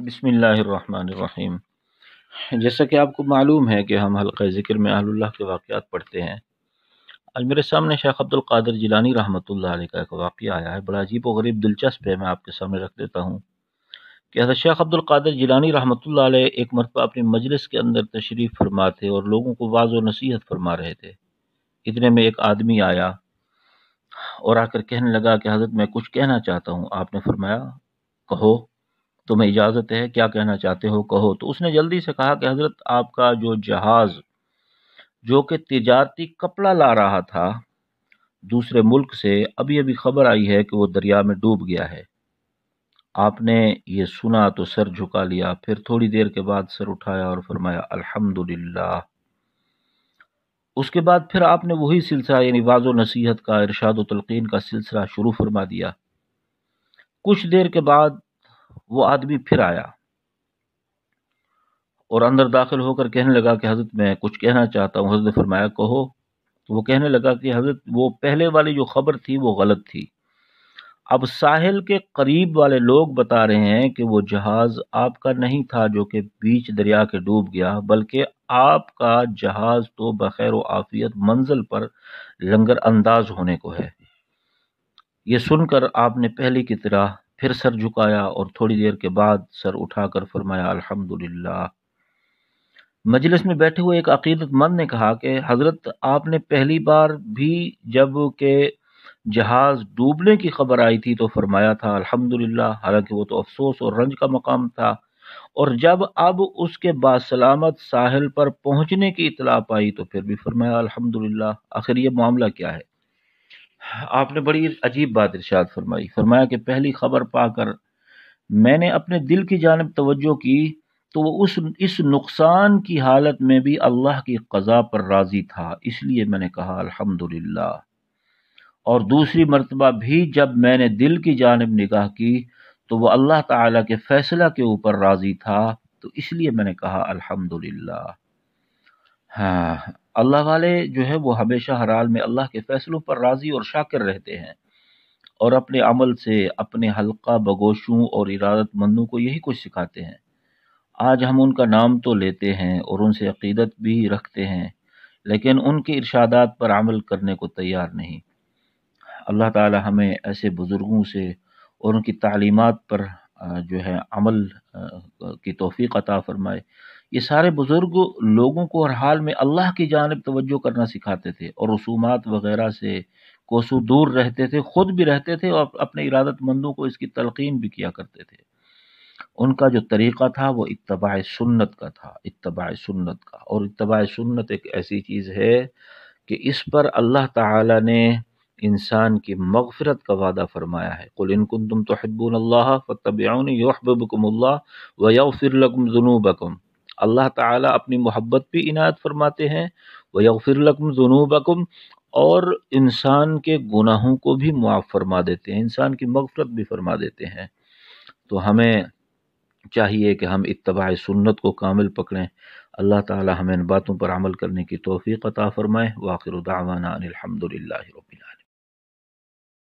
بسم اللہ الرحمن الرحیم۔ جیسا کہ آپ کو معلوم ہے کہ ہم حلقہ ذکر میں اہل اللہ کے واقعات پڑھتے ہیں۔ آج میرے سامنے شیخ عبد القادر جیلانی رحمۃ اللہ علیہ کا ایک واقعہ آیا ہے، بڑا عجیب و غریب دلچسپ ہے۔ میں آپ کے سامنے رکھ دیتا ہوں کہ حضرت شیخ عبد القادر جیلانی رحمۃ اللہ علیہ ایک مرتبہ اپنی مجلس کے اندر تشریف فرما تھے اور لوگوں کو واعظ و نصیحت فرما رہے تھے۔ اتنے میں ایک آدمی آیا اور آ کر کہنے لگا کہ حضرت میں کچھ کہنا چاہتا ہوں۔ آپ نے فرمایا کہو، تمہیں اجازت ہے، کیا کہنا چاہتے ہو کہو۔ تو اس نے جلدی سے کہا کہ حضرت آپ کا جو جہاز جو کہ تجارتی کپڑا لا رہا تھا دوسرے ملک سے، ابھی ابھی خبر آئی ہے کہ وہ دریا میں ڈوب گیا ہے۔ آپ نے یہ سنا تو سر جھکا لیا، پھر تھوڑی دیر کے بعد سر اٹھایا اور فرمایا الحمدللہ۔ اس کے بعد پھر آپ نے وہی سلسلہ یعنی واعظ و نصیحت کا، ارشاد و تلقین کا سلسلہ شروع فرما دیا۔ کچھ دیر کے بعد وہ آدمی پھر آیا اور اندر داخل ہو کر کہنے لگا کہ حضرت میں کچھ کہنا چاہتا ہوں۔ حضرت نے فرمایا کہو۔ تو وہ کہنے لگا کہ حضرت وہ پہلے والی جو خبر تھی وہ غلط تھی۔ اب ساحل کے قریب والے لوگ بتا رہے ہیں کہ وہ جہاز آپ کا نہیں تھا جو کہ بیچ دریا کے ڈوب گیا، بلکہ آپ کا جہاز تو بخیر و عافیت منزل پر لنگر انداز ہونے کو ہے۔ یہ سن کر آپ نے پہلے کی طرح پھر سر جھکایا اور تھوڑی دیر کے بعد سر اٹھا کر فرمایا الحمدللہ۔ مجلس میں بیٹھے ہوئے ایک عقیدت مند نے کہا کہ حضرت آپ نے پہلی بار بھی جب کہ جہاز ڈوبنے کی خبر آئی تھی تو فرمایا تھا الحمدللہ، حالانکہ وہ تو افسوس اور رنج کا مقام تھا، اور جب اب اس کے باسلامت ساحل پر پہنچنے کی اطلاع پائی تو پھر بھی فرمایا الحمدللہ۔ آخر یہ معاملہ کیا ہے؟ آپ نے بڑی عجیب بات ارشاد فرمائی۔ فرمایا کہ پہلی خبر پا کر میں نے اپنے دل کی جانب توجہ کی تو وہ اس نقصان کی حالت میں بھی اللہ کی قضا پر راضی تھا، اس لیے میں نے کہا الحمدللہ۔ اور دوسری مرتبہ بھی جب میں نے دل کی جانب نگاہ کی تو وہ اللہ تعالیٰ کے فیصلہ کے اوپر راضی تھا، تو اس لیے میں نے کہا الحمدللہ۔ ہاں، اللہ والے جو ہے وہ ہمیشہ ہر حال میں اللہ کے فیصلوں پر راضی اور شاکر رہتے ہیں، اور اپنے عمل سے اپنے حلقہ بگوشوں اور ارادت مندوں کو یہی کچھ سکھاتے ہیں۔ آج ہم ان کا نام تو لیتے ہیں اور ان سے عقیدت بھی رکھتے ہیں، لیکن ان کے ارشادات پر عمل کرنے کو تیار نہیں۔ اللہ تعالی ہمیں ایسے بزرگوں سے اور ان کی تعلیمات پر جو ہے عمل کی توفیق عطا فرمائے۔ یہ سارے بزرگ لوگوں کو ہر حال میں اللہ کی جانب توجہ کرنا سکھاتے تھے اور رسومات وغیرہ سے کوسوں دور رہتے تھے، خود بھی رہتے تھے اور اپنے ارادت مندوں کو اس کی تلقین بھی کیا کرتے تھے۔ ان کا جو طریقہ تھا وہ اتباع سنت کا تھا، اتباع سنت کا، اور اتباع سنت ایک ایسی چیز ہے کہ اس پر اللہ تعالی نے انسان کی مغفرت کا وعدہ فرمایا ہے۔ قل ان کنتم تحبون اللہ فاتبعونی یحببکم اللہ ویغفر لکم ذنوبکم۔ اللہ تعالیٰ اپنی محبت بھی عنایت فرماتے ہیں، ویغفر لکم ذنوبکم، اور انسان کے گناہوں کو بھی معاف فرما دیتے ہیں، انسان کی مغفرت بھی فرما دیتے ہیں۔ تو ہمیں چاہیے کہ ہم اتباع سنت کو کامل پکڑیں۔ اللہ تعالی ہمیں ان باتوں پر عمل کرنے کی توفیق عطا فرمائے۔ وآخر دعوانا ان الحمدللہ رب العالمین۔